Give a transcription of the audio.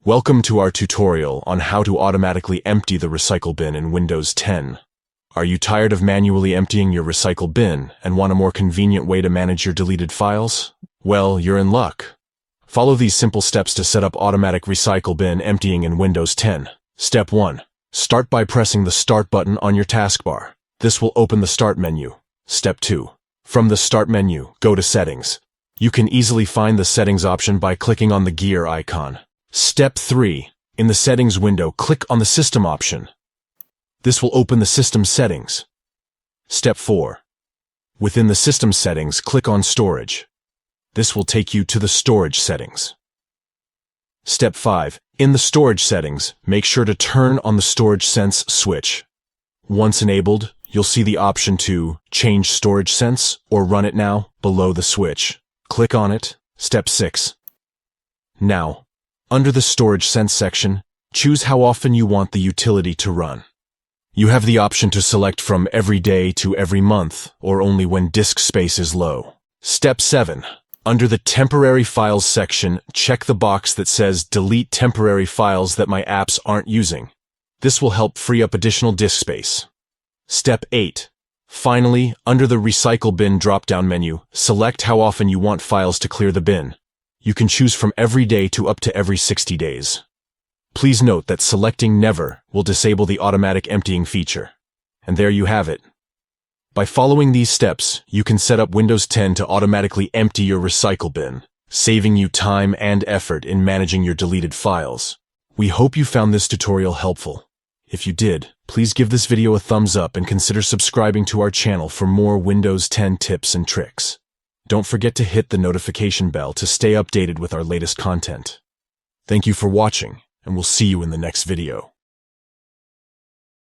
Welcome to our tutorial on how to automatically empty the recycle bin in Windows 10. Are you tired of manually emptying your recycle bin and want a more convenient way to manage your deleted files? Well, you're in luck. Follow these simple steps to set up automatic recycle bin emptying in Windows 10. Step 1. Start by pressing the Start button on your taskbar. This will open the Start menu. Step 2. From the Start menu, go to Settings. You can easily find the Settings option by clicking on the gear icon. Step 3. In the Settings window, click on the System option. This will open the System settings. Step 4. Within the System settings, click on Storage. This will take you to the Storage settings. Step 5. In the Storage settings, make sure to turn on the Storage Sense switch. Once enabled, you'll see the option to change storage sense or run it now below the switch. Click on it. Step 6. Now, under the Storage Sense section, choose how often you want the utility to run. You have the option to select from every day to every month, or only when disk space is low. Step 7. Under the Temporary Files section, check the box that says Delete temporary files that my apps aren't using. This will help free up additional disk space. Step 8. Finally, under the Recycle Bin drop-down menu, select how often you want files to clear the bin. You can choose from every day to up to every 60 days. Please note that selecting Never will disable the automatic emptying feature. And there you have it. By following these steps, you can set up Windows 10 to automatically empty your recycle bin, saving you time and effort in managing your deleted files. We hope you found this tutorial helpful. If you did, please give this video a thumbs up and consider subscribing to our channel for more Windows 10 tips and tricks. Don't forget to hit the notification bell to stay updated with our latest content. Thank you for watching, and we'll see you in the next video.